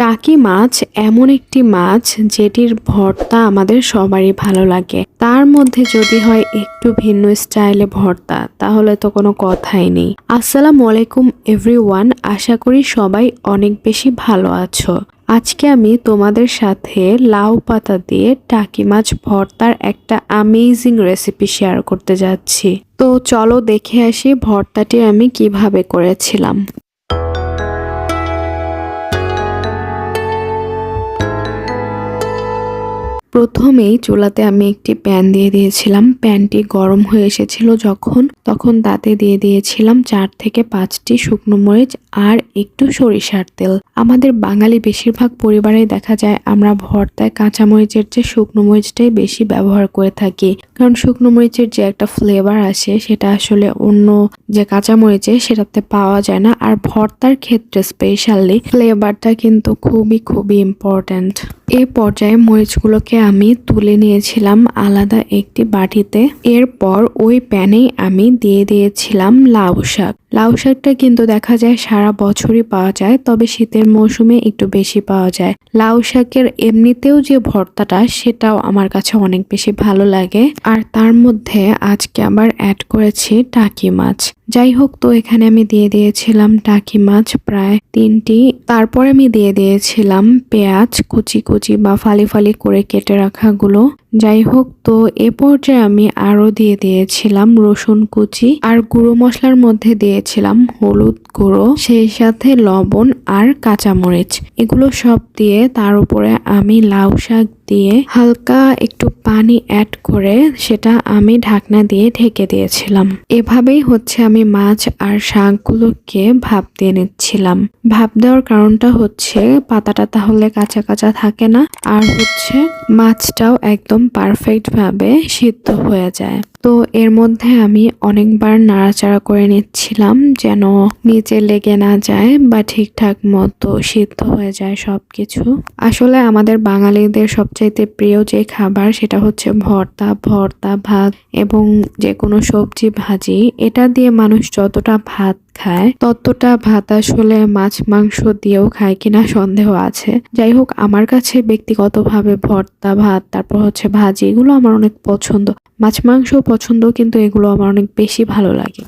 টাকি মাছ এমন একটি মাছ যেটির ভর্তা আমাদের সবারই ভালো লাগে। তার মধ্যে যদি হয় একটু ভিন্ন স্টাইলে ভর্তা, তাহলে তো কোনো কথাই নেই। আসসালামু আলাইকুম এভরিওয়ান, আশা করি সবাই অনেক বেশি ভালো আছো। আজকে আমি তোমাদের সাথে লাউ পাতা দিয়ে টাকি মাছ ভর্তার একটা অ্যামেজিং রেসিপি শেয়ার করতে যাচ্ছি। তো চলো দেখে আসি ভর্তাটি আমি কিভাবে করেছিলাম। প্রথমেই চুলাতে আমি একটি প্যান দিয়ে দিয়েছিলাম। প্যানটি গরম হয়ে এসেছিল তখন তাতে দিয়ে দিয়েছিলাম 4 থেকে 5টি শুকনো মরিচ আর একটু সরিষার তেল। আমাদের বাঙালি বেশিরভাগ পরিবারেই দেখা যায় আমরা ভর্তায় কাঁচা মরিচের চেয়ে শুকনো মরিচটাই বেশি ব্যবহার করে থাকি, কারণ শুকনো মরিচের যে একটা ফ্লেভার আসে সেটা আসলে অন্য যে কাঁচা মরিচে সেটাতে পাওয়া যায় না। আর ভর্তার ক্ষেত্রে স্পেশালি ফ্লেভারটা কিন্তু খুবই ইম্পর্ট্যান্ট। এই পর্যায়ে মরিচগুলোকে আমি তুলে নিয়েছিলাম আলাদা একটি বাটিতে। এরপর ওই প্যানেই আমি দিয়ে দিয়েছিলাম লাউ শাক। লাউ শাকটা কিন্তু দেখা যায় সারা বছরই পাওয়া যায়, তবে শীতের মৌসুমে একটু বেশি পাওয়া যায়। লাউ শাকের এমনিতেও যে ভর্তাটা সেটাও আমার কাছে অনেক বেশি ভালো লাগে, আর তার মধ্যে আজকে আবার অ্যাড করেছি টাকি মাছ। যাই হোক, তো এখানে আমি দিয়ে দিয়েছিলাম টাকি মাছ প্রায় 3টি। তারপর আমি দিয়ে দিয়েছিলাম পেঁয়াজ কুচি বা ফালি ফালি করে কেটে রাখাগুলো। যাই হোক, তো এ পর্যায়ে আমি আরো দিয়ে দিয়েছিলাম রসুন কুচি, আর গুঁড়ো মশলার মধ্যে দিয়েছিলাম হলুদ গুঁড়ো, সেই সাথে লবণ আর কাঁচামরিচ। এগুলো সব দিয়ে তার উপরে আমি লাউ শাক দিয়ে হালকা একটু পানি অ্যাড করে সেটা আমি ঢাকনা দিয়ে ঢেকে দিয়েছিলাম। এভাবেই হচ্ছে আমি মাছ আর শাকগুলোকে ভাপ দিয়ে নিচ্ছিলাম। ভাপ দেওয়ার কারণটা হচ্ছে পাতাটা তাহলে কাঁচা কাঁচা থাকে না, আর হচ্ছে মাছটাও একদম পারফেক্ট ভাবে সিদ্ধ হয়ে যায়। তো এর মধ্যে আমি অনেকবার নাড়াচাড়া করে নিচ্ছিলাম যেন নিচে লেগে না যায় বা ঠিকঠাক মতো সিদ্ধ হয়ে যায় সবকিছু। আসলে আমাদের বাঙালিদের সবচাইতে প্রিয় যে খাবার সেটা হচ্ছে ভর্তা ভাত এবং যে কোনো সবজি ভাজি। এটা দিয়ে মানুষ যতটা ভাত খায় ততটা ভাত আসলে মাছ মাংস দিয়েও খায় কিনা সন্দেহ আছে। যাই হোক, আমার কাছে ব্যক্তিগতভাবে ভর্তা ভাত তারপর হচ্ছে ভাজি এগুলো আমার অনেক পছন্দ। মাছ মাংস পছন্দ, কিন্তু এগুলো আমার অনেক বেশি ভালো লাগে।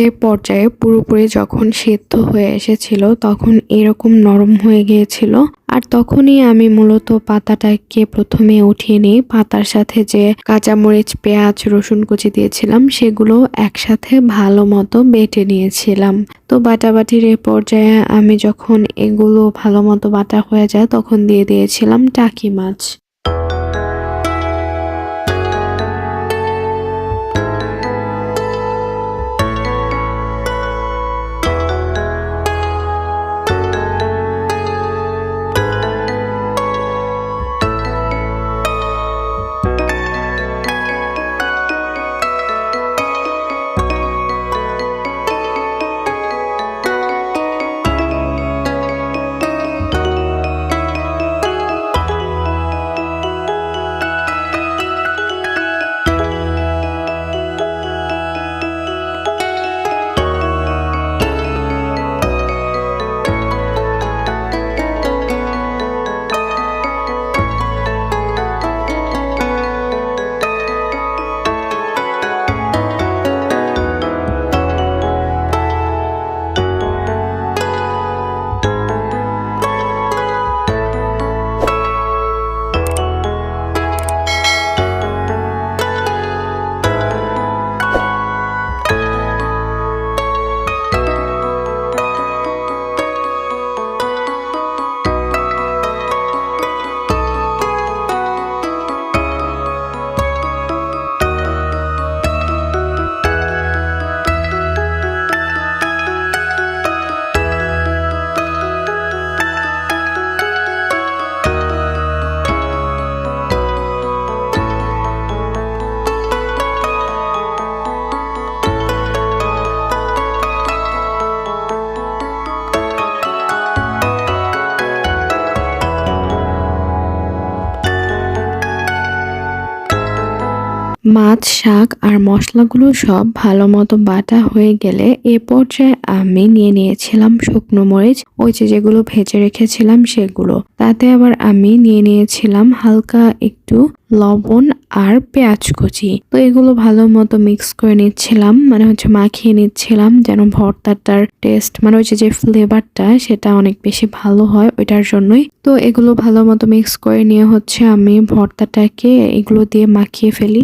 এর পর্যায়ে পুরোপুরি যখন সেদ্ধ হয়ে এসেছিল তখন এরকম নরম হয়ে গিয়েছিল, আর তখনই আমি মূলত পাতাটাকে প্রথমে উঠিয়ে নিই। পাতার সাথে যে কাঁচামরিচ পেঁয়াজ রসুন কুচি দিয়েছিলাম সেগুলো একসাথে ভালো মতো বেটে নিয়েছিলাম। তো বাটাবাটির এ পর্যায়ে আমি যখন এগুলো ভালো মতো বাটা হয়ে যায় তখন দিয়ে দিয়েছিলাম টাকি মাছ। মাছ, শাক আর মশলাগুলো সব ভালো মতো বাটা হয়ে গেলে এ পর্যায়ে আমি নিয়ে নিয়েছিলাম শুকনো মরিচ, ওই যেগুলো ভেজে রেখেছিলাম সেগুলো। তাতে আবার আমি নিয়ে নিয়েছিলাম হালকা একটু লবণ আর পেঁয়াজ কুচি। তো এগুলো ভালো মতো মিক্স করে নিচ্ছিলাম, মানে মাখিয়ে নিচ্ছিলাম যেন ভর্তাটার টেস্ট, মানে যে ফ্লেভারটা সেটা অনেক বেশি ভালো হয় ওইটার জন্যই। তো এগুলো ভালো মতো মিক্স করে নিয়ে আমি ভর্তাটাকে এগুলো দিয়ে মাখিয়ে ফেলি।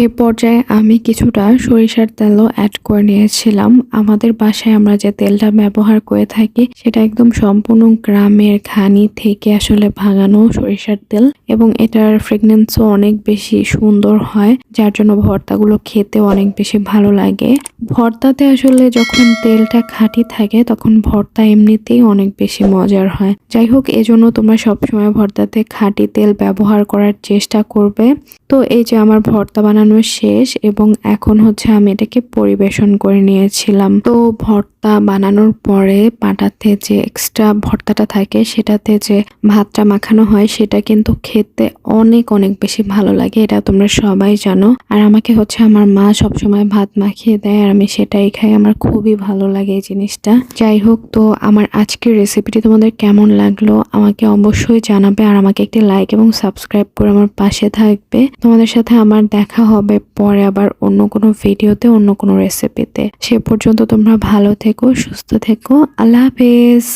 এ পর্যায়ে আমি কিছুটা সরিষার তেলও অ্যাড করে নিয়েছিলাম। আমাদের বাসায় আমরা যে তেলটা ব্যবহার করে থাকি সেটা একদম সম্পূর্ণ গ্রামের ঘানি থেকে আসলে ভাঙানো সরিষার তেল, এবং এটার ফ্রেগনেন্সও অনেক বেশি সুন্দর হয়, যার জন্য ভর্তাগুলো খেতে অনেক বেশি ভালো লাগে। ভর্তাতে আসলে যখন তেলটা খাঁটি থাকে তখন ভর্তা এমনিতেই অনেক বেশি মজার হয়। যাই হোক, এজন্য তোমরা সবসময় ভর্তাতে খাঁটি তেল ব্যবহার করার চেষ্টা করবে। তো এই যে আমার ভর্তা বানানো শেষ, এবং এখন আমি এটাকে পরিবেশন করে নিয়েছিলাম। তো ভর্তা বানানোর পরে পাটাতে যে এক্সট্রা ভর্তাটা থাকে সেটাতে যে ভাতটা মাখানো হয় সেটা কিন্তু খেতে অনেক অনেক বেশি ভালো লাগে, এটা তোমরা সবাই জানো। আর আমাকে আমার মা সবসময় ভাত মাখিয়ে দেয় আর আমি সেটাই খাই, আমার খুবই ভালো লাগে এই জিনিসটা। যাই হোক, তো আমার আজকের রেসিপিটি তোমাদের কেমন লাগলো আমাকে অবশ্যই জানাবে, আর আমাকে একটি লাইক এবং সাবস্ক্রাইব করে আমার পাশে থাকবে। তোমাদের সাথে আমার দেখা হবে পরে আবার অন্য কোনো ভিডিওতে, অন্য কোনো রেসিপিতে। সে পর্যন্ত তোমরা ভালো থেকো, সুস্থ থেকো। আল্লাহ হাফেজ।